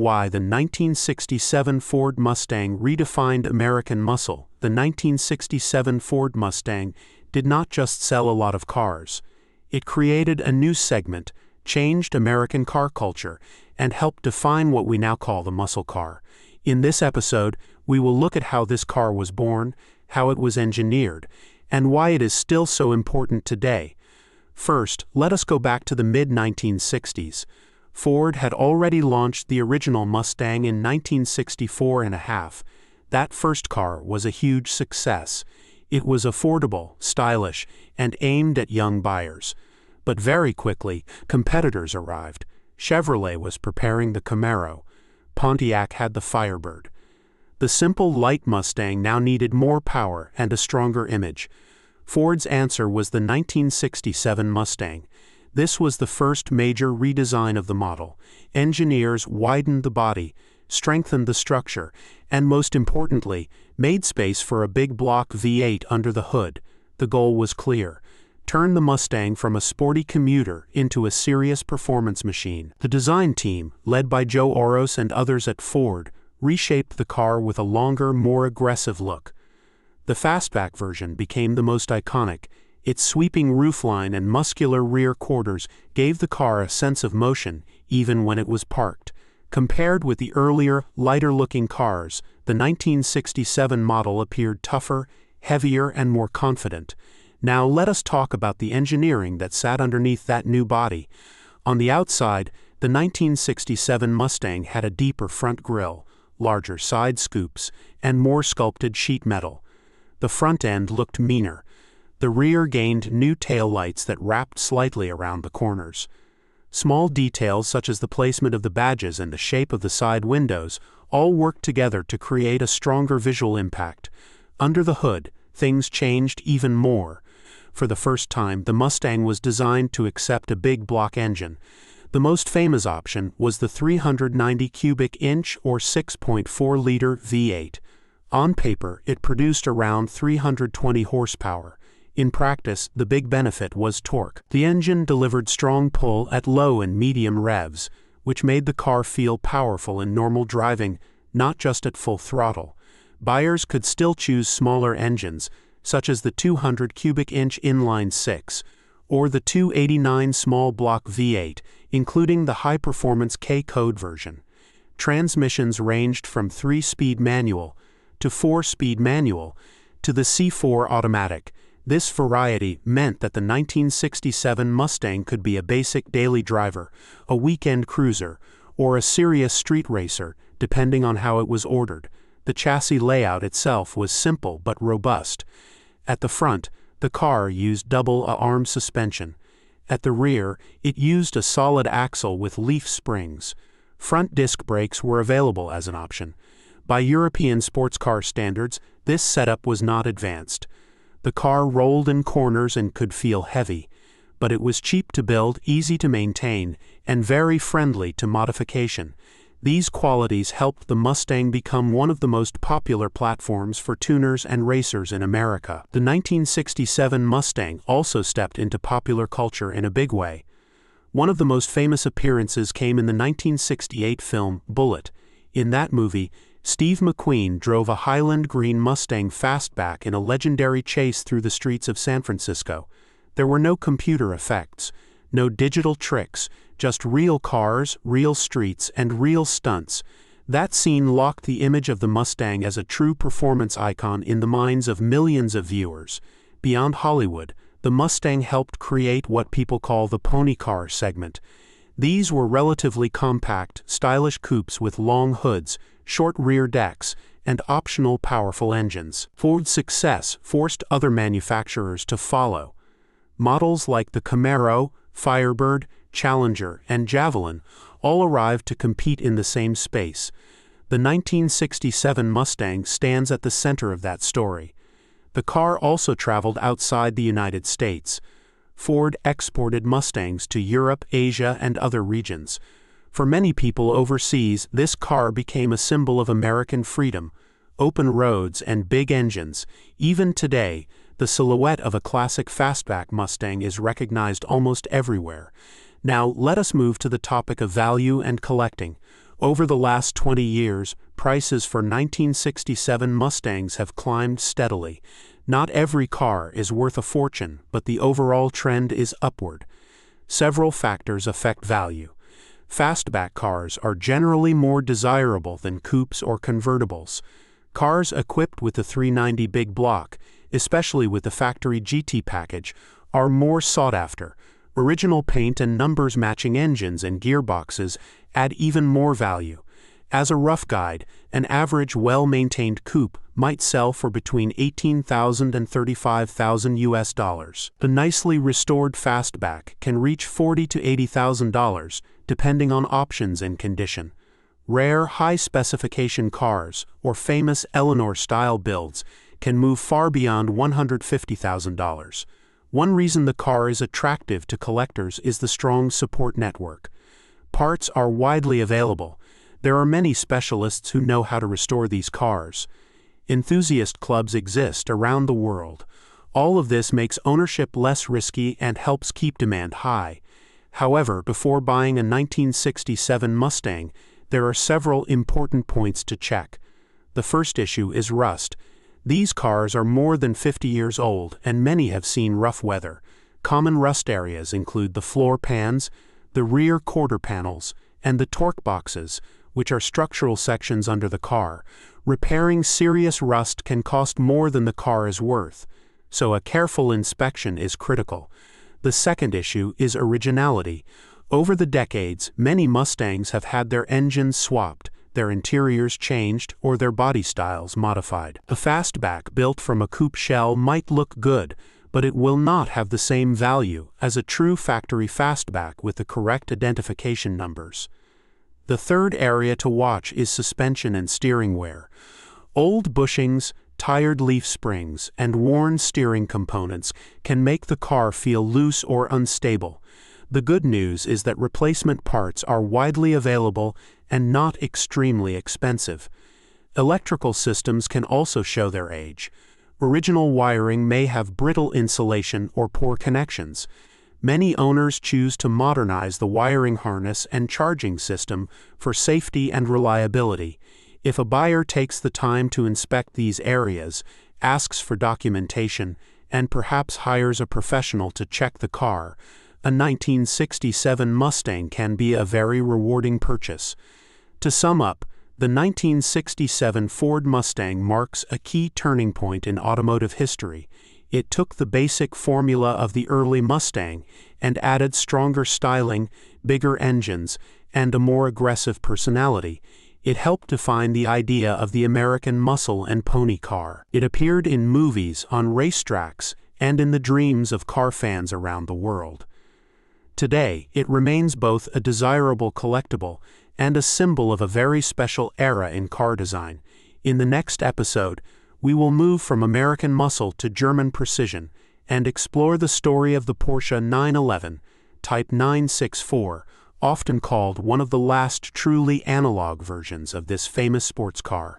Why the 1967 Ford Mustang redefined American muscle. The 1967 Ford Mustang did not just sell a lot of cars. It created a new segment, changed American car culture, and helped define what we now call the muscle car. In this episode, we will look at how this car was born, how it was engineered, and why it is still so important today. First, let us go back to the mid-1960s. Ford had already launched the original Mustang in 1964 and a half. That first car was a huge success. It was affordable, stylish, and aimed at young buyers. But very quickly, competitors arrived. Chevrolet was preparing the Camaro. Pontiac had the Firebird. The simple light Mustang now needed more power and a stronger image. Ford's answer was the 1967 Mustang. This was the first major redesign of the model. Engineers widened the body, strengthened the structure, and most importantly, made space for a big block V8 under the hood. The goal was clear: turn the Mustang from a sporty commuter into a serious performance machine. The design team, led by Joe Oros and others at Ford, reshaped the car with a longer, more aggressive look. The fastback version became the most iconic. Its sweeping roofline and muscular rear quarters gave the car a sense of motion, even when it was parked. Compared with the earlier, lighter-looking cars, the 1967 model appeared tougher, heavier, and more confident. Now let us talk about the engineering that sat underneath that new body. On the outside, the 1967 Mustang had a deeper front grille, larger side scoops, and more sculpted sheet metal. The front end looked meaner. The rear gained new taillights that wrapped slightly around the corners. Small details such as the placement of the badges and the shape of the side windows all worked together to create a stronger visual impact. Under the hood, things changed even more. For the first time, the Mustang was designed to accept a big block engine. The most famous option was the 390 cubic inch or 6.4-liter V8. On paper, it produced around 320 horsepower. In practice, the big benefit was torque. The engine delivered strong pull at low and medium revs, which made the car feel powerful in normal driving, not just at full throttle. Buyers could still choose smaller engines, such as the 200 cubic inch inline-six, or the 289 small block V8, including the high-performance K-code version. Transmissions ranged from 3-speed manual to 4-speed manual to the C4 automatic. This variety meant that the 1967 Mustang could be a basic daily driver, a weekend cruiser, or a serious street racer, depending on how it was ordered. The chassis layout itself was simple but robust. At the front, the car used double-arm suspension. At the rear, it used a solid axle with leaf springs. Front disc brakes were available as an option. By European sports car standards, this setup was not advanced. The car rolled in corners and could feel heavy, but it was cheap to build, easy to maintain, and very friendly to modification. These qualities helped the Mustang become one of the most popular platforms for tuners and racers in America. The 1967 Mustang also stepped into popular culture in a big way. One of the most famous appearances came in the 1968 film Bullitt. In that movie, Steve McQueen drove a Highland Green Mustang fastback in a legendary chase through the streets of San Francisco. There were no computer effects, no digital tricks, just real cars, real streets, and real stunts. That scene locked the image of the Mustang as a true performance icon in the minds of millions of viewers. Beyond Hollywood, the Mustang helped create what people call the pony car segment. These were relatively compact, stylish coupes with long hoods, short rear decks, and optional powerful engines. Ford's success forced other manufacturers to follow. Models like the Camaro, Firebird, Challenger, and Javelin all arrived to compete in the same space. The 1967 Mustang stands at the center of that story. The car also traveled outside the United States. Ford exported Mustangs to Europe, Asia, and other regions. For many people overseas, this car became a symbol of American freedom, open roads, and big engines. Even today, the silhouette of a classic fastback Mustang is recognized almost everywhere. Now, let us move to the topic of value and collecting. Over the last 20 years, prices for 1967 Mustangs have climbed steadily. Not every car is worth a fortune, but the overall trend is upward. Several factors affect value. Fastback cars are generally more desirable than coupes or convertibles. Cars equipped with the 390 big block, especially with the factory GT package, are more sought after. Original paint and numbers matching engines and gearboxes add even more value. As a rough guide, an average well-maintained coupe might sell for between $18,000 and $35,000. The nicely restored fastback can reach $40,000 to $80,000, depending on options and condition. Rare high-specification cars, or famous Eleanor-style builds, can move far beyond $150,000. One reason the car is attractive to collectors is the strong support network. Parts are widely available. There are many specialists who know how to restore these cars. Enthusiast clubs exist around the world. All of this makes ownership less risky and helps keep demand high. However, before buying a 1967 Mustang, there are several important points to check. The first issue is rust. These cars are more than 50 years old, and many have seen rough weather. Common rust areas include the floor pans, the rear quarter panels, and the torque boxes, which are structural sections under the car. Repairing serious rust can cost more than the car is worth, so a careful inspection is critical. The second issue is originality. Over the decades, many Mustangs have had their engines swapped, their interiors changed, or their body styles modified. A fastback built from a coupe shell might look good, but it will not have the same value as a true factory fastback with the correct identification numbers. The third area to watch is suspension and steering wear. Old bushings, tired leaf springs, and worn steering components can make the car feel loose or unstable. The good news is that replacement parts are widely available and not extremely expensive. Electrical systems can also show their age. Original wiring may have brittle insulation or poor connections. Many owners choose to modernize the wiring harness and charging system for safety and reliability. If a buyer takes the time to inspect these areas, asks for documentation, and perhaps hires a professional to check the car, a 1967 Mustang can be a very rewarding purchase. To sum up, the 1967 Ford Mustang marks a key turning point in automotive history. It took the basic formula of the early Mustang and added stronger styling, bigger engines, and a more aggressive personality. It helped define the idea of the American muscle and pony car. It appeared in movies, on racetracks, and in the dreams of car fans around the world. Today, it remains both a desirable collectible and a symbol of a very special era in car design. In the next episode, we will move from American muscle to German precision and explore the story of the Porsche 911, Type 964, often called one of the last truly analog versions of this famous sports car.